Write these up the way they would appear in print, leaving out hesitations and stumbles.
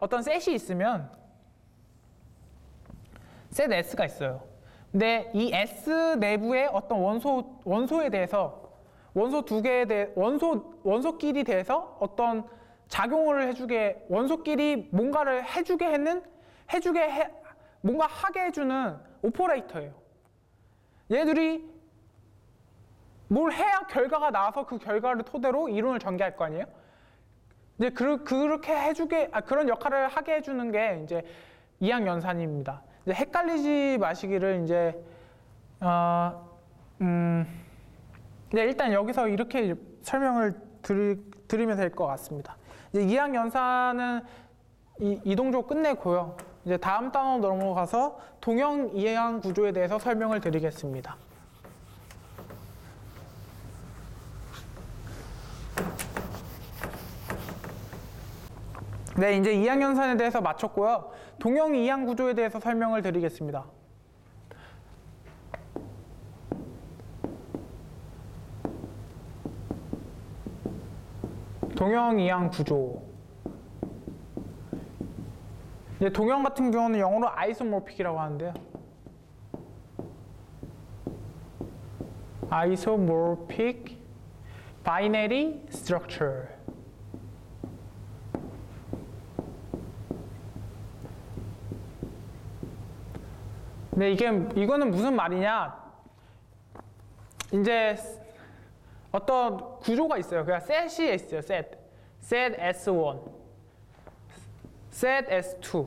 어떤 셋이 있으면 셋 S가 있어요. 근데 이 S 내부의 어떤 원소에 대해서 원소 두 개에 대해 원소끼리 대해서 어떤 작용을 해주게 원소끼리 뭔가를 뭔가 하게 해주는 오퍼레이터예요. 얘들이 뭘 해야 결과가 나와서 그 결과를 토대로 이론을 전개할 거 아니에요? 이제 그렇게 그런 역할을 하게 해주는 게 이제 이항연산입니다. 이제 헷갈리지 마시기를 이제 네, 일단 여기서 이렇게 설명을 드리면 될 것 같습니다. 이제 이항연산은 이동조 끝내고요. 이제 다음 단원으로 넘어가서 동형 이항 구조에 대해서 설명을 드리겠습니다. 네, 이제 이항연산에 대해서 마쳤고요. 동형 이항 구조에 대해서 설명을 드리겠습니다. 동형 이항 구조. 이제 동형 같은 경우는 영어로 아이소모픽이라고 하는데요. Isomorphic binary structure. 근데 이거는 무슨 말이냐? 이제 어떤 구조가 있어요. 그냥 셋이 있어요. 셋 S1, 셋 S2.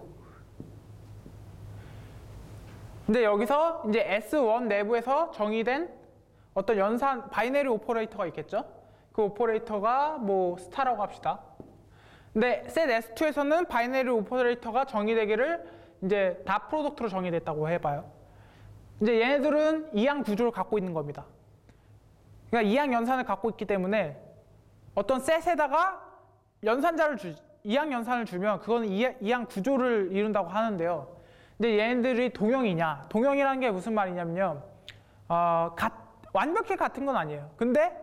근데 여기서 이제 S1 내부에서 정의된 어떤 연산 바이너리 오퍼레이터가 있겠죠? 그 오퍼레이터가 뭐 스타라고 합시다. 근데 셋 S2에서는 바이너리 오퍼레이터가 정의되기를 이제 다 프로덕트로 정의됐다고 해봐요. 이제 얘네들은 이항 구조를 갖고 있는 겁니다. 그러니까 이항 연산을 갖고 있기 때문에 어떤 셋에다가 이항 연산을 주면 그거는 이항 구조를 이룬다고 하는데요. 근데 얘네들이 동형이냐? 동형이라는 게 무슨 말이냐면요. 완벽히 같은 건 아니에요. 근데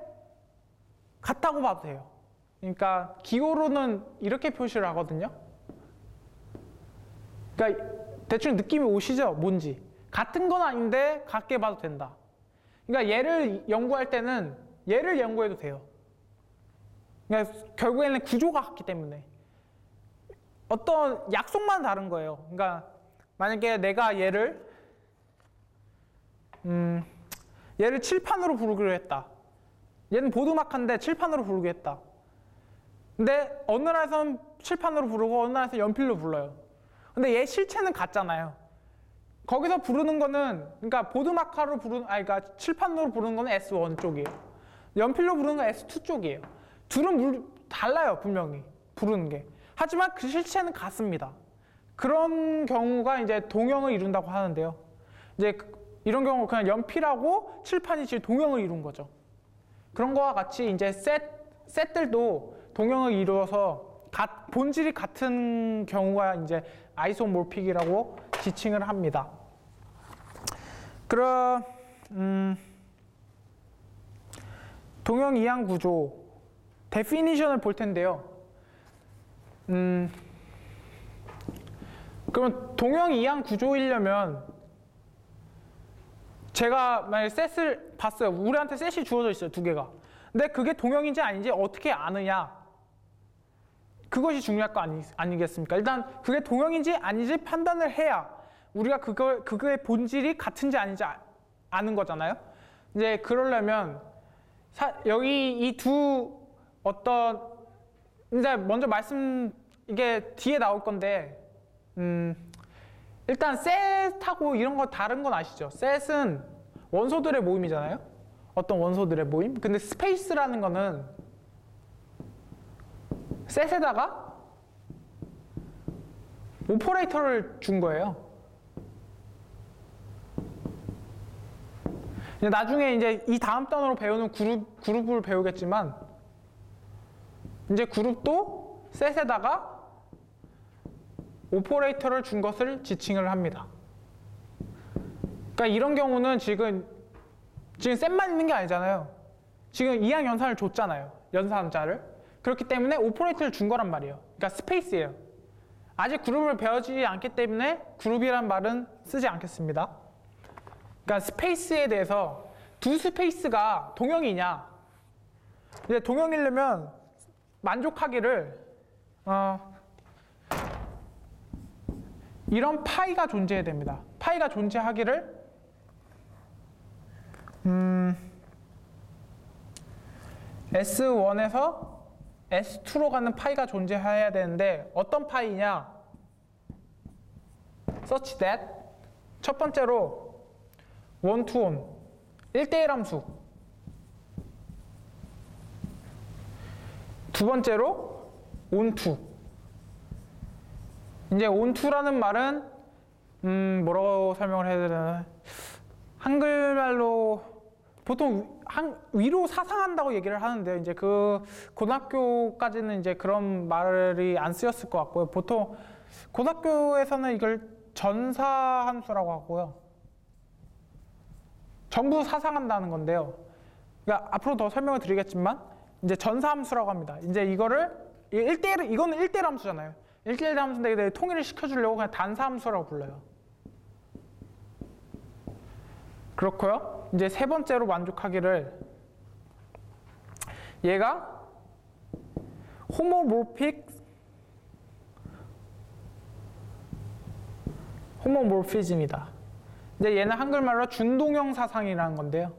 같다고 봐도 돼요. 그러니까 기호로는 이렇게 표시를 하거든요. 그러니까 대충 느낌이 오시죠? 뭔지. 같은 건 아닌데 같게 봐도 된다. 그러니까 얘를 연구할 때는 얘를 연구해도 돼요. 그러니까 결국에는 구조가 같기 때문에 어떤 약속만 다른 거예요. 그러니까 만약에 내가 얘를 칠판으로 부르기로 했다. 얘는 보드마카인데 칠판으로 부르기로 했다. 근데 어느 나라에서는 칠판으로 부르고 어느 나라에서는 연필로 불러요. 근데 얘 실체는 같잖아요. 거기서 부르는 거는 그러니까 보드마카로 그러니까 칠판으로 부르는 거는 S1 쪽이에요. 연필로 부르는 건 S2 쪽이에요. 둘은 달라요, 분명히 부르는 게. 하지만 그 실체는 같습니다. 그런 경우가 이제 동형을 이룬다고 하는데요. 이제 이런 경우 그냥 연필하고 칠판이 지금 동형을 이룬 거죠. 그런 거와 같이 이제 셋들도 동형을 이루어서 본질이 같은 경우가 이제 아이소모픽이라고 지칭을 합니다. 그럼 동형 이항 구조 데피니션을 볼 텐데요. 그러면 동형 이항 구조이려면 제가 만약에 셋을 봤어요. 우리한테 셋이 주어져 있어요. 두 개가. 근데 그게 동형인지 아닌지 어떻게 아느냐? 그것이 중요할 거 아니겠습니까? 일단 그게 동형인지 아닌지 판단을 해야 우리가 그거의 본질이 같은지 아닌지 아는 거잖아요. 이제 그러려면 여기 이 두 이제 먼저 이게 뒤에 나올 건데 일단 셋하고 이런 거 다른 건 아시죠? 셋은 원소들의 모임이잖아요. 어떤 원소들의 모임. 근데 스페이스라는 거는 셋에다가 오퍼레이터를 준 거예요. 나중에 이제 이 다음 단어로 배우는 그룹을 배우겠지만 이제 그룹도 셋에다가 오퍼레이터를 준 것을 지칭을 합니다. 그러니까 이런 경우는 지금 셋만 있는 게 아니잖아요. 지금 이항 연산을 줬잖아요. 연산자를. 그렇기 때문에 오퍼레이터를 준 거란 말이에요. 그러니까 스페이스예요. 아직 그룹을 배워지지 않기 때문에 그룹이란 말은 쓰지 않겠습니다. 그러니까 스페이스에 대해서 두 스페이스가 동형이냐, 이제 동형이려면 만족하기를 이런 파이가 존재해야 됩니다. 파이가 존재하기를 S1에서 S2로 가는 파이가 존재해야 되는데 어떤 파이냐? such that 첫 번째로 one to one 1대1 함수, 두 번째로 on to. 이제 on to라는 말은 뭐라고 설명을 해야 되나? 한글말로 보통 위로 사상한다고 얘기를 하는데요. 이제 그 고등학교까지는 이제 그런 말이 안 쓰였을 것 같고요. 보통 고등학교에서는 이걸 전사함수라고 하고요. 전부 사상한다는 건데요. 그러니까 앞으로 더 설명을 드리겠지만 이제 전사함수라고 합니다. 이제 이거를 1대1, 이거는 1대1 함수잖아요. 1대1 함수인데 통일을 시켜주려고 그냥 단사함수라고 불러요. 그렇고요. 이제 세 번째로 만족하기를 얘가 호모모피즘이다. 이제 얘는 한글말로 준동형 사상이라는 건데요.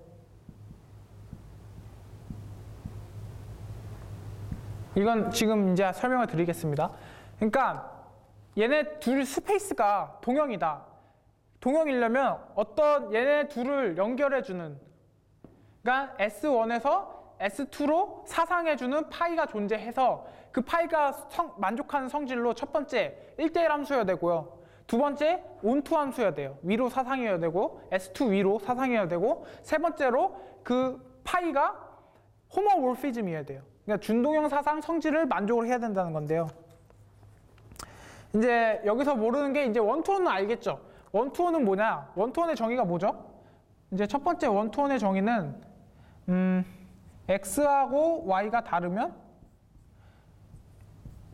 이건 지금 이제 설명을 드리겠습니다. 그러니까 얘네 둘 스페이스가 동형이다. 동형이려면 어떤 얘네 둘을 연결해주는, 그러니까 S1에서 S2로 사상해주는 파이가 존재해서 그 파이가 만족하는 성질로 첫 번째 1대1 함수여야 되고요. 두 번째 on2 함수여야 돼요. 위로 사상해야 되고 S2 위로 사상해야 되고, 세 번째로 그 파이가 호모모피즘이어야 돼요. 그러니까 준동형 사상 성질을 만족을 해야 된다는 건데요. 이제 여기서 모르는 게 이제 원투원은 알겠죠? 원투원은 뭐냐? 원투원의 정의가 뭐죠? 이제 첫 번째 원투원의 정의는 x하고 y가 다르면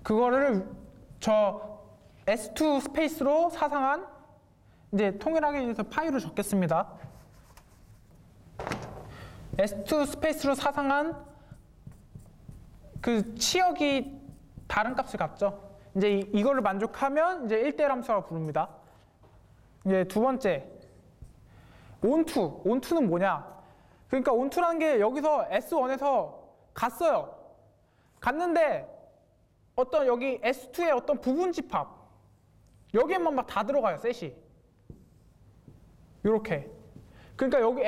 그거를 저 S2 스페이스로 사상한, 이제 통일하기 위해서 파이로 적겠습니다. S2 스페이스로 사상한 그 치역이 다른 값을 갖죠. 이제 이거를 만족하면 이제 1대1 함수라고 부릅니다. 이제 두 번째 on2. on2는 뭐냐? 그러니까 on2라는 게 여기서 S1에서 갔어요. 갔는데 어떤 여기 S2의 어떤 부분 집합, 여기에만 막 다 들어가요, 셋이. 요렇게. 그러니까 여기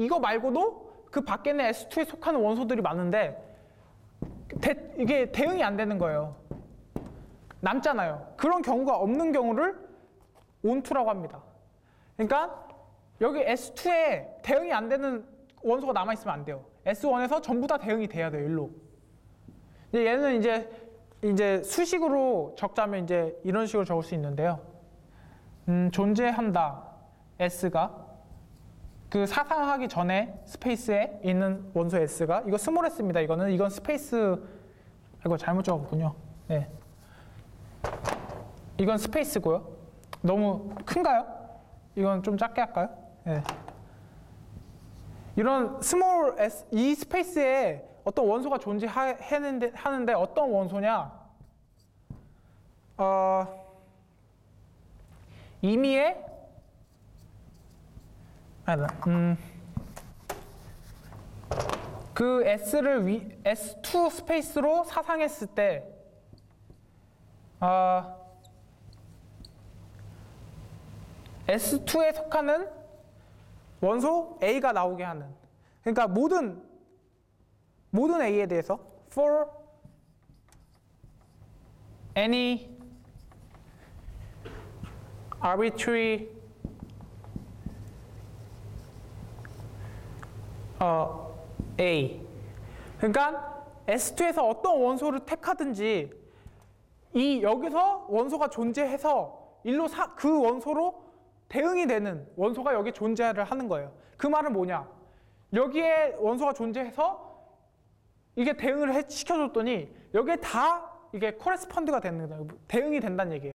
이거 말고도 그 밖에는 S2에 속하는 원소들이 많은데 이게 대응이 안 되는 거예요. 남잖아요. 그런 경우가 없는 경우를 on2라고 합니다. 그러니까 여기 S2에 대응이 안 되는 원소가 남아있으면 안 돼요. S1에서 전부 다 대응이 돼야 돼요, 일로. 얘는 이제 수식으로 적자면 이제 이런 식으로 적을 수 있는데요. 존재한다, S가. 그 사상하기 전에 스페이스에 있는 원소 S가, 이거 스몰 S입니다. 이건 스페이스, 이거 잘못 적었군요. 네. 이건 스페이스고요. 너무 큰가요? 이건 좀 작게 할까요? 네. 이런 스몰 S, 이 스페이스에 어떤 원소가 존재하는데 어떤 원소냐? 임의의 그 S를 S2 스페이스로 사상했을 때 S2에 속하는 원소 A가 나오게 하는, 그러니까 모든 A에 대해서 for any arbitrary A, 그러니까 S2에서 어떤 원소를 택하든지 여기서 원소가 존재해서 일로 그 원소로 대응이 되는 원소가 여기 존재를 하는 거예요. 그 말은 뭐냐? 여기에 원소가 존재해서 이게 대응을 시켜줬더니 여기에 다 이게 코레스펀드가 되는 거예요. 대응이 된다는 얘기예요.